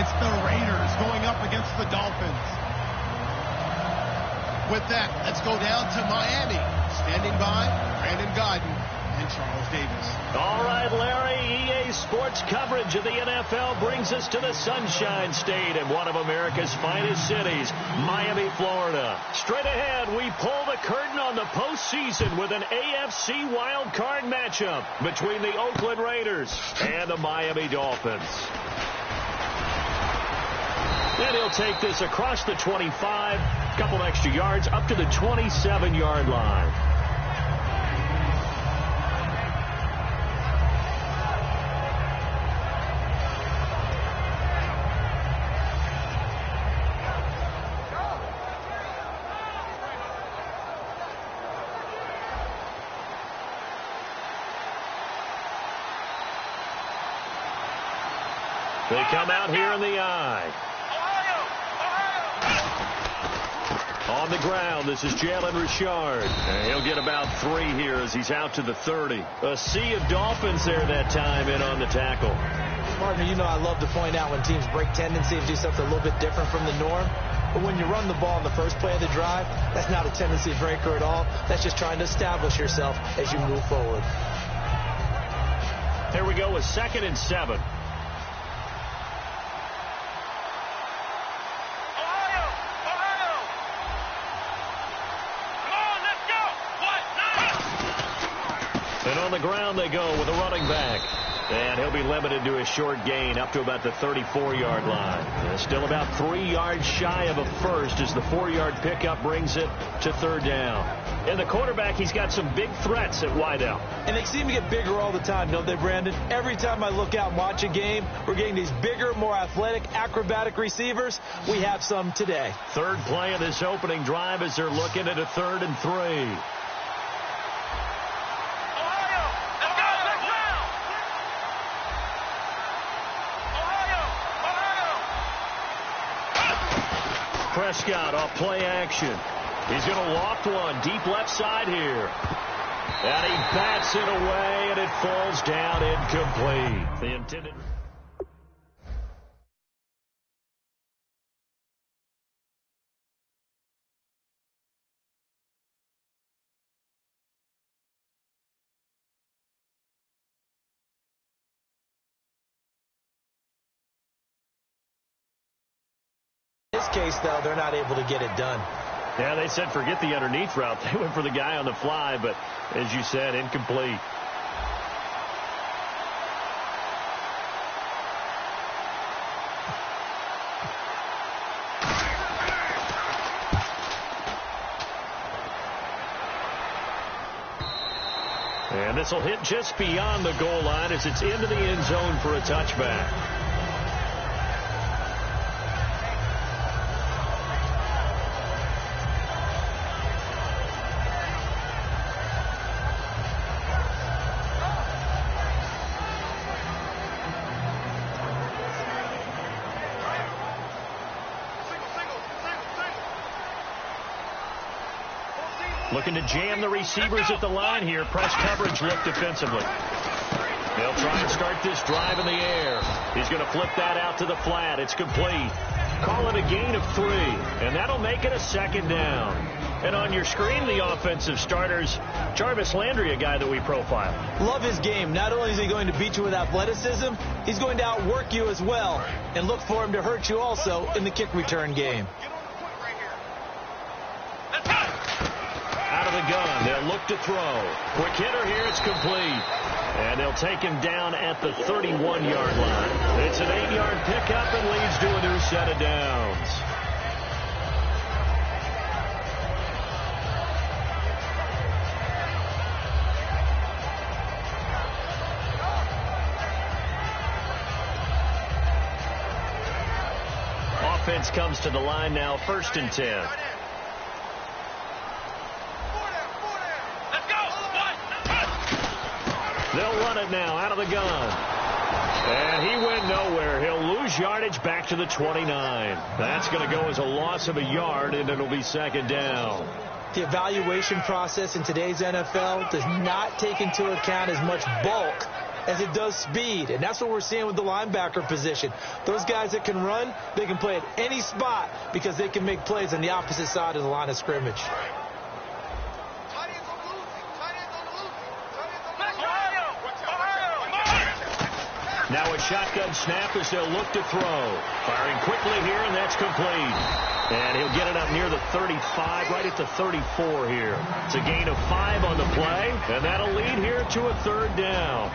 It's the Raiders going up against the Dolphins. With that, let's go down to Miami. Standing by, Brandon Godden and Charles Davis. All right, Larry, EA Sports coverage of the NFL brings us to the Sunshine State in one of America's finest cities, Miami, Florida. Straight ahead, we pull the curtain on the postseason with an AFC wildcard matchup between the Oakland Raiders and the Miami Dolphins. And he'll take this across the 25, a couple extra yards, up to the 27-yard line. They come out here in the eye. On the ground, this is Jalen Richard. And he'll get about 3 here as he's out to the 30. A sea of Dolphins there that time in on the tackle. Partner, you know I love to point out when teams break tendency and do something a little bit different from the norm. But when you run the ball in the first play of the drive, that's not a tendency breaker at all. That's just trying to establish yourself as you move forward. There we go with 2nd and 7. And on the ground they go with a running back. And he'll be limited to a short gain up to about the 34-yard line. Still about 3 yards shy of a first as the 4-yard pickup brings it to 3rd down. And the quarterback, he's got some big threats at wideout. And they seem to get bigger all the time, don't they, Brandon? Every time I look out and watch a game, we're getting these bigger, more athletic, acrobatic receivers. We have some today. 3rd play of this opening drive as they're looking at a 3rd and 3. Prescott off play action. He's going to loft one deep left side here. And he bats it away, and it falls down incomplete. The intended... In this case, though, they're not able to get it done. Yeah, they said forget the underneath route. They went for the guy on the fly, but as you said, incomplete. And this will hit just beyond the goal line as it's into the end zone for a touchback. Looking to jam the receivers at the line here. Press coverage look defensively. They'll try and start this drive in the air. He's going to flip that out to the flat. It's complete. Call it a gain of 3, and that'll make it a 2nd down. And on your screen, the offensive starters, Jarvis Landry, a guy that we profile. Love his game. Not only is he going to beat you with athleticism, he's going to outwork you as well. And look for him to hurt you also in the kick return game. Out of the gun, they'll look to throw. Quick hitter here, it's complete. And they'll take him down at the 31-yard line. It's an 8-yard pickup and leads to a new set of downs. Offense comes to the line now, 1st and 10. They'll run it now out of the gun. And he went nowhere. He'll lose yardage back to the 29. That's going to go as a loss of a yard, and it'll be 2nd down. The evaluation process in today's NFL does not take into account as much bulk as it does speed. And that's what we're seeing with the linebacker position. Those guys that can run, they can play at any spot because they can make plays on the opposite side of the line of scrimmage. Now a shotgun snap as they'll look to throw. Firing quickly here, and that's complete. And he'll get it up near the 35, right at the 34 here. It's a gain of 5 on the play, and that'll lead here to a 3rd down.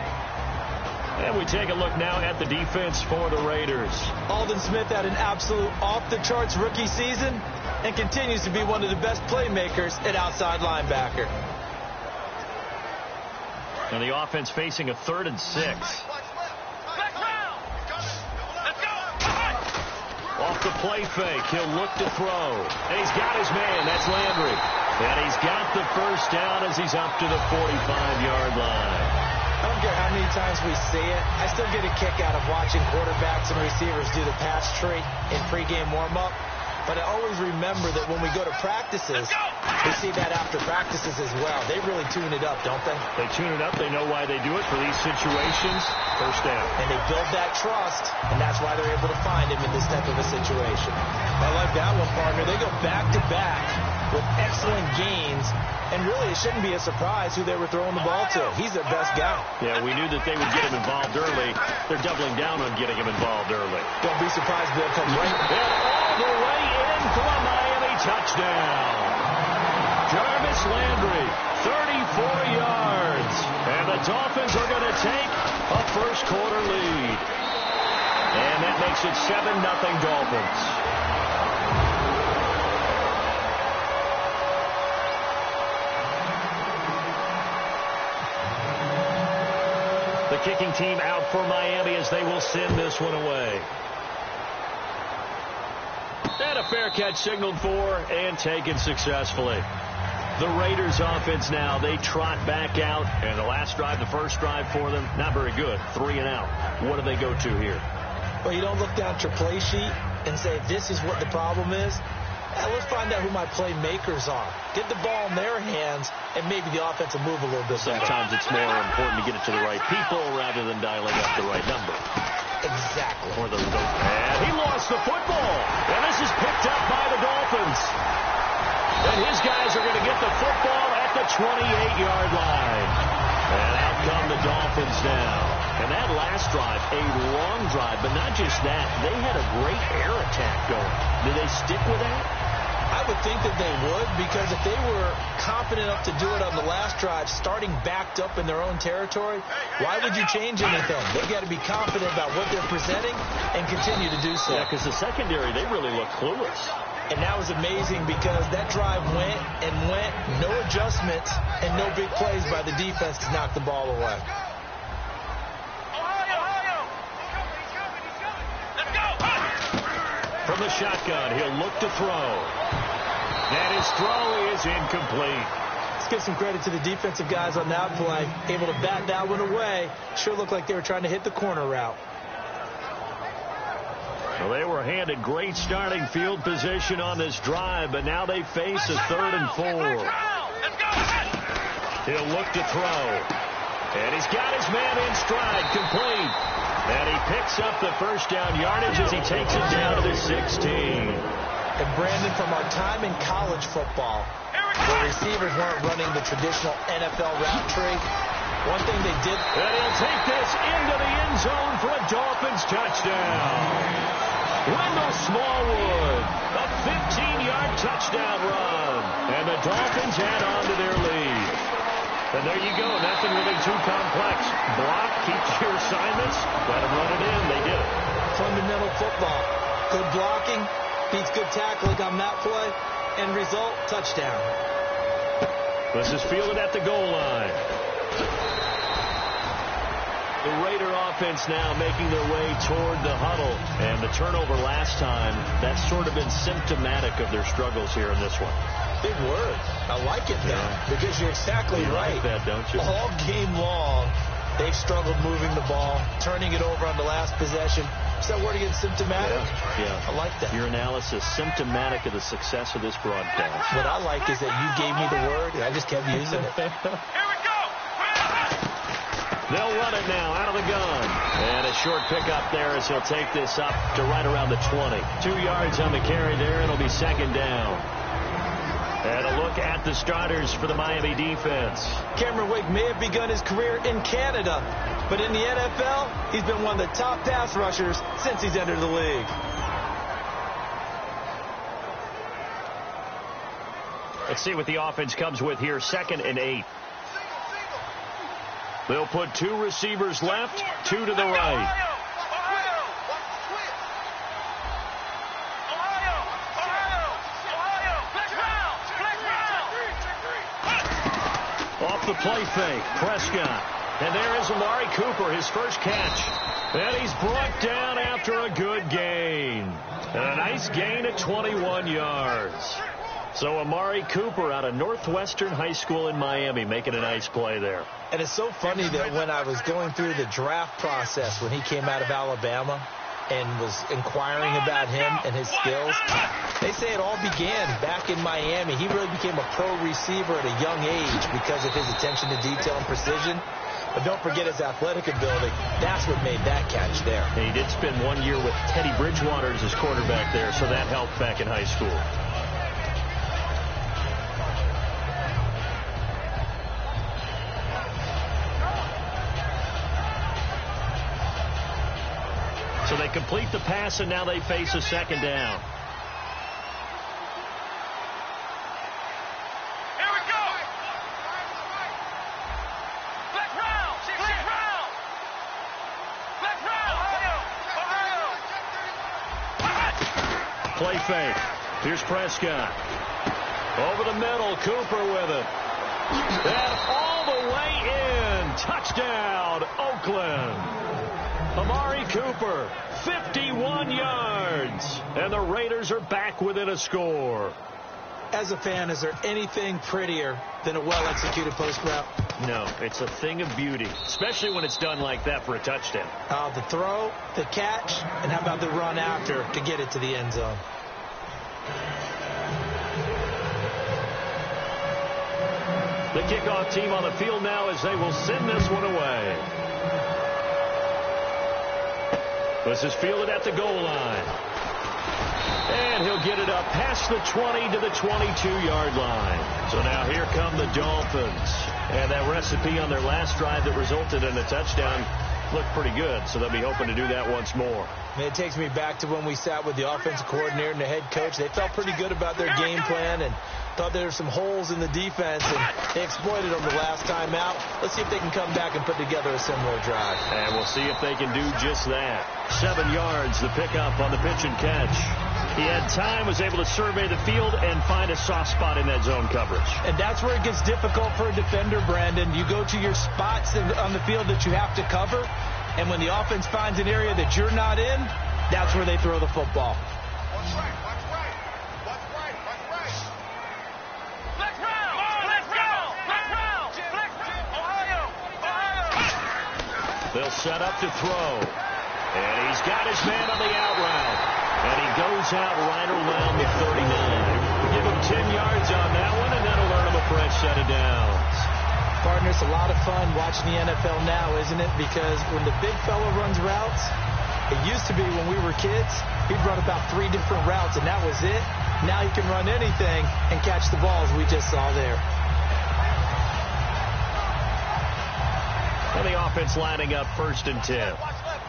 And we take a look now at the defense for the Raiders. Aldon Smith had an absolute off-the-charts rookie season and continues to be one of the best playmakers at outside linebacker. And the offense facing a 3rd and 6. Off the play fake, he'll look to throw. And he's got his man, that's Landry. And he's got the 1st down as he's up to the 45-yard line. I don't care how many times we see it. I still get a kick out of watching quarterbacks and receivers do the pass tree in pregame warm-up. But I always remember that when we go to practices, we see that after practices as well. They really tune it up, don't they? They tune it up. They know why they do it for these situations. 1st down. And they build that trust, and that's why they're able to find him in this type of a situation. I like that one, partner. They go back-to-back with excellent gains, and really it shouldn't be a surprise who they were throwing the ball to. He's their best guy. Yeah, we knew that they would get him involved early. They're doubling down on getting him involved early. Don't be surprised Bill comes right and all the way in for a Miami touchdown. Jarvis Landry, 34 yards. And the Dolphins are going to take a 1st quarter lead. And that makes it 7-0 Dolphins. The kicking team out for Miami as they will send this one away. And a fair catch signaled for and taken successfully. The Raiders offense now, they trot back out. And the last drive, the 1st drive for them, not very good. 3 and out. What do they go to here? Well, you don't look down at your play sheet and say, this is what the problem is. Let's find out who my playmakers are. Get the ball in their hands, and maybe the offense will move a little bit better. Sometimes it's more important to get it to the right people rather than dialing up the right number. Exactly. And he lost the football. And this is picked up by the Dolphins. And his guys are going to get the football at the 28-yard line. And out come the Dolphins now. And that last drive, a long drive, but not just that. They had a great air attack going. Did they stick with that? I would think that they would, because if they were confident enough to do it on the last drive, starting backed up in their own territory, why would you change anything? They've got to be confident about what they're presenting and continue to do so. Yeah, because the secondary, they really look clueless. And that was amazing because that drive went and went, no adjustments and no big plays by the defense to knock the ball away. From the shotgun, he'll look to throw. And his throw is incomplete. Let's give some credit to the defensive guys on that play. Able to bat that one away. Sure looked like they were trying to hit the corner route. Well, they were handed great starting field position on this drive, but now they face a 3rd and 4. He'll look to throw. And he's got his man in stride, complete. And he picks up the 1st down yardage as he takes it down to the 16. And Brandon, from our time in college football, where receivers weren't running the traditional NFL route tree, one thing they did... And he'll take this into the end zone for a Dolphins touchdown. Wendell Smallwood, a 15-yard touchdown run. And the Dolphins add on to their lead. And there you go, nothing really too complex. Block, keep your assignments, let them run it in. They did it. Fundamental football. Good blocking, beats good tackling on that play, end result, touchdown. This is fielded at the goal line. The Raider offense now making their way toward the huddle. And the turnover last time, that's sort of been symptomatic of their struggles here in this one. Big word. I like it, though, because you're exactly right. You like that, don't you? All game long, they've struggled moving the ball, turning it over on the last possession. Is that word again, symptomatic? Yeah. I like that. Your analysis, symptomatic of the success of this broadcast. What I like is that you gave me the word, and I just kept using it. Here we go! They'll run it now out of the gun. And a short pickup there as he'll take this up to right around the 20. 2 yards on the carry there, and it'll be second down. And a look at the starters for the Miami defense. Cameron Wake may have begun his career in Canada, but in the NFL, he's been one of the top pass rushers since he's entered the league. Let's see what the offense comes with here. 2nd and 8. They'll put 2 receivers left, 2 to the right. Off the play fake, Prescott. And there is Amari Cooper, his first catch. And he's brought down after a good gain. And a nice gain at 21 yards. So Amari Cooper out of Northwestern High School in Miami making a nice play there. And it's so funny that when I was going through the draft process when he came out of Alabama and was inquiring about him and his skills, they say it all began back in Miami. He really became a pro receiver at a young age because of his attention to detail and precision. But don't forget his athletic ability. That's what made that catch there. And he did spend 1 year with Teddy Bridgewater as his quarterback there, so that helped back in high school. So they complete the pass, and now they face a second down. Here we go. Black round. Play fake. Here's Prescott. Over the middle, Cooper with it. And all the way in. Touchdown, Oakland. Amari Cooper, 51 yards. And the Raiders are back within a score. As a fan, is there anything prettier than a well-executed post route? No, it's a thing of beauty, especially when it's done like that for a touchdown. The throw, the catch, and how about the run after to get it to the end zone? The kickoff team on the field now as they will send this one away. This is fielded at the goal line. And he'll get it up past the 20 to the 22-yard line. So now here come the Dolphins. And that recipe on their last drive that resulted in a touchdown looked pretty good. So they'll be hoping to do that once more. And it takes me back to when we sat with the offensive coordinator and the head coach. They felt pretty good about their game plan and thought there were some holes in the defense, and they exploited them the last time out. Let's see if they can come back and put together a similar drive. And we'll see if they can do just that. 7 yards, the pickup on the pitch and catch. He had time, was able to survey the field and find a soft spot in that zone coverage. And that's where it gets difficult for a defender, Brandon. You go to your spots on the field that you have to cover, and when the offense finds an area that you're not in, that's where they throw the football. Watch right. They'll set up to throw. And he's got his man on the out route. And he goes out right around the 39. Give him 10 yards on that one, and that'll earn him a fresh set of downs. Partner, it's a lot of fun watching the NFL now, isn't it? Because when the big fella runs routes, it used to be when we were kids, he'd run about 3 different routes, and that was it. Now he can run anything and catch the balls we just saw there. And the offense lining up 1st and 10. Watch left.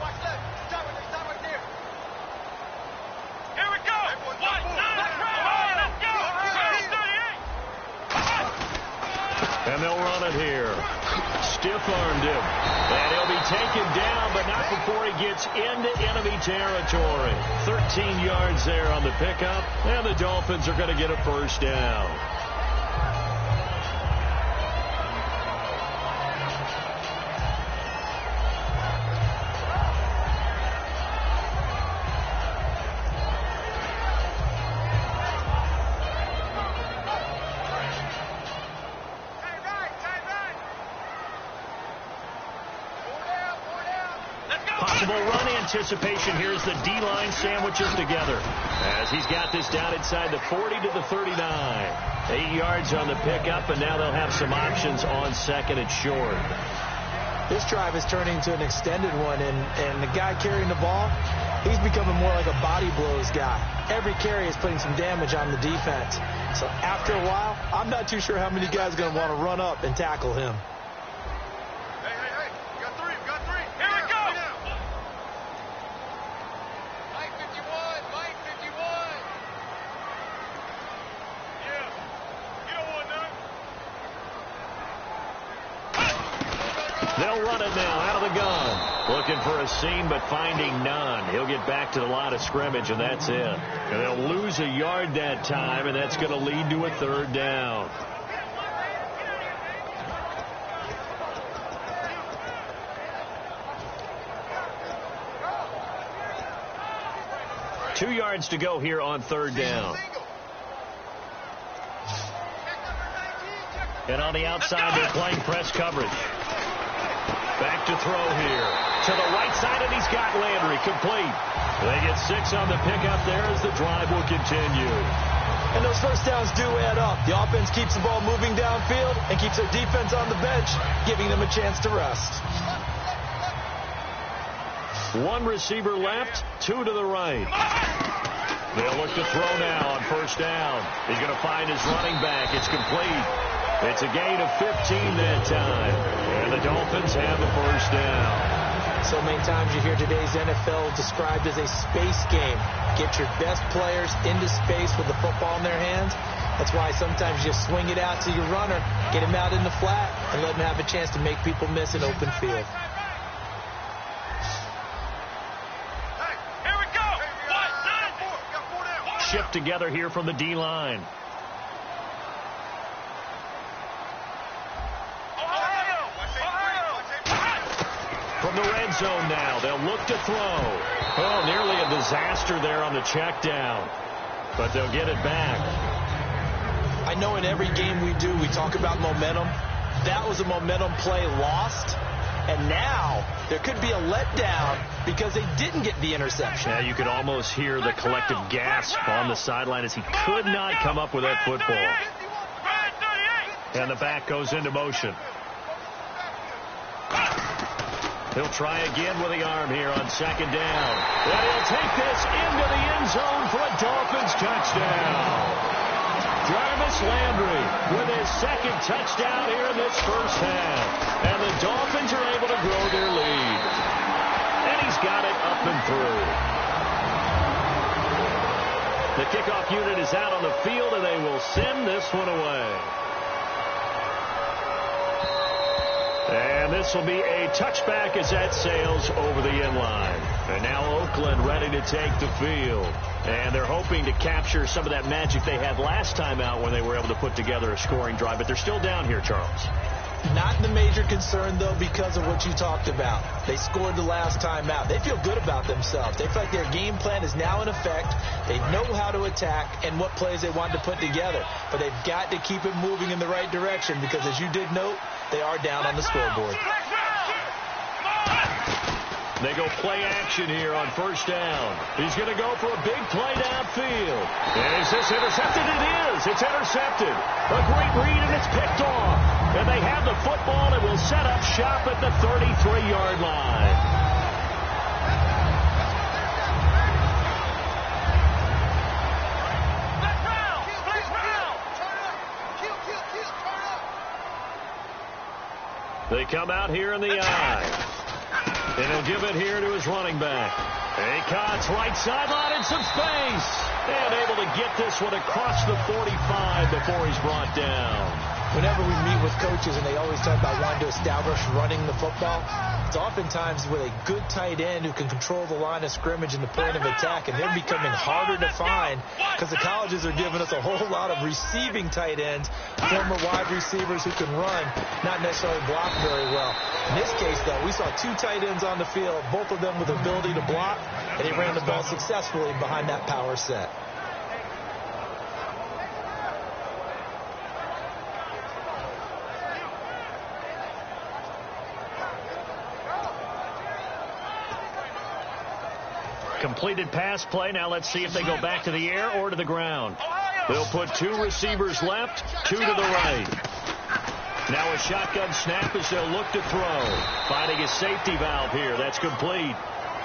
Stop right there. Here we go. Let's go. And they'll run it here. Stiff-armed him. And he'll be taken down, but not before he gets into enemy territory. 13 yards there on the pickup, and the Dolphins are going to get a first down. Run anticipation here as the D-line sandwiches together. As he's got this down inside the 40 to the 39. 8 yards on the pickup, and now they'll have some options on 2nd and short. This drive is turning into an extended one, and the guy carrying the ball, he's becoming more like a body blows guy. Every carry is putting some damage on the defense. So after a while, I'm not too sure how many guys are going to want to run up and tackle him. Hey, we got three. Here we go. Line 51. Yeah, you don't want none. They'll run it now out of the gun. Looking for a seam, but finding none. He'll get back to the line of scrimmage, and that's it. And they'll lose a yard that time, and that's going to lead to a third down. Two yards to go here on third down. And on the outside, they're playing press coverage. Back to throw here. To the right side, and he's got Landry complete. They get 6 on the pickup there as the drive will continue. And those first downs do add up. The offense keeps the ball moving downfield and keeps their defense on the bench, giving them a chance to rest. One receiver left, 2 to the right. They'll look to throw now on first down. He's going to find his running back. It's complete. It's a gain of 15 that time. And the Dolphins have a first down. So many times you hear today's NFL described as a space game. Get your best players into space with the football in their hands. That's why sometimes you just swing it out to your runner, get him out in the flat, and let him have a chance to make people miss an open field. Here we go. Shift together here from the D-line. From the red zone now, they'll look to throw. Oh, nearly a disaster there on the check down. But they'll get it back. I know in every game we do, we talk about momentum. That was a momentum play lost. And now there could be a letdown because they didn't get the interception. Yeah, you could almost hear the collective gasp on the sideline as he could not come up with that football. And the back goes into motion. He'll try again with the arm here on second down. And he'll take this into the end zone for a Dolphins touchdown. Jarvis Landry with his second touchdown here in this first half. And the Dolphins are able to grow their lead. And he's got it up and through. The kickoff unit is out on the field, and they will send this one away. And this will be a touchback as that sails over the end line. And now Oakland ready to take the field. And they're hoping to capture some of that magic they had last time out when they were able to put together a scoring drive. But they're still down here, Charles. Not the major concern, though, because of what you talked about. They scored the last time out. They feel good about themselves. They feel like their game plan is now in effect. They know how to attack and what plays they want to put together. But they've got to keep it moving in the right direction because, as you did note, they are down on the scoreboard. They go play action here on first down. He's going to go for a big play downfield. And is this intercepted? It is. It's intercepted. A great read, and it's picked off. And they have the football and will set up shop at the 33-yard line. They come out here in the eye. And he'll give it here to his running back. Acott's right sideline in some space. And able to get this one across the 45 before he's brought down. Whenever we meet with coaches and they always talk about wanting to establish running the football, it's oftentimes with a good tight end who can control the line of scrimmage and the point of attack, and they're becoming harder to find because the colleges are giving us a whole lot of receiving tight ends, former wide receivers who can run, not necessarily block very well. In this case, though, we saw 2 tight ends on the field, both of them with the ability to block, and they ran the ball successfully behind that power set. Completed pass play. Now let's see if they go back to the air or to the ground. They'll put 2 receivers left, 2 to the right. Now a shotgun snap as they'll look to throw. Finding a safety valve here. That's complete.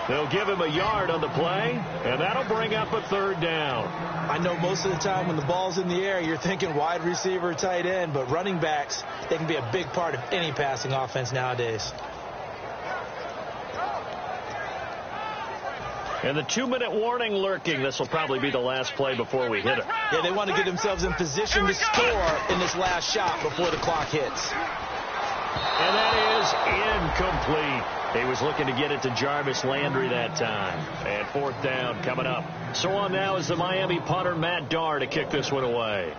They'll give him a yard on the play, and that'll bring up a third down. I know most of the time when the ball's in the air, you're thinking wide receiver, tight end, but running backs, they can be a big part of any passing offense nowadays. And the 2-minute warning lurking. This will probably be the last play before we hit it. Yeah, they want to get themselves in position to score in this last shot before the clock hits. And that is incomplete. He was looking to get it to Jarvis Landry that time. And fourth down coming up. So on now is the Miami punter, Matt Darr, to kick this one away.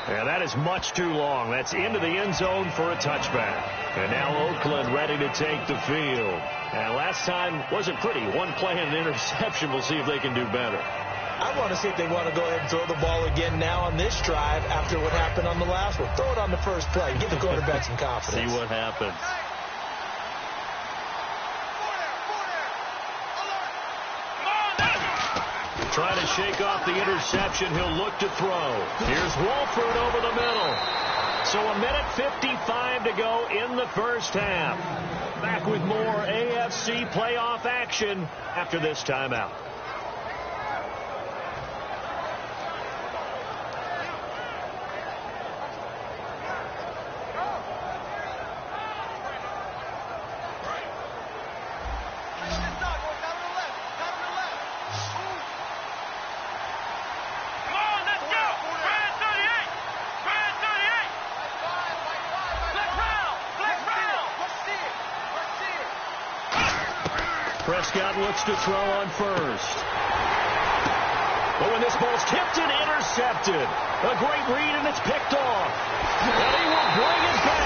And that is much too long. That's into the end zone for a touchback. And now Oakland ready to take the field. And last time wasn't pretty. One play and an interception. We'll see if they can do better. I want to see if they want to go ahead and throw the ball again now on this drive after what happened on the last one. Throw it on the first play. Give the quarterback some confidence. See what happens. Trying to shake off the interception. He'll look to throw. Here's Wolford over the middle. So a minute 55 to go in the first half. Back with more AFC playoff action after this timeout. Prescott looks to throw on first. But when this ball's tipped and intercepted, a great read and it's picked off. And he will bring it back.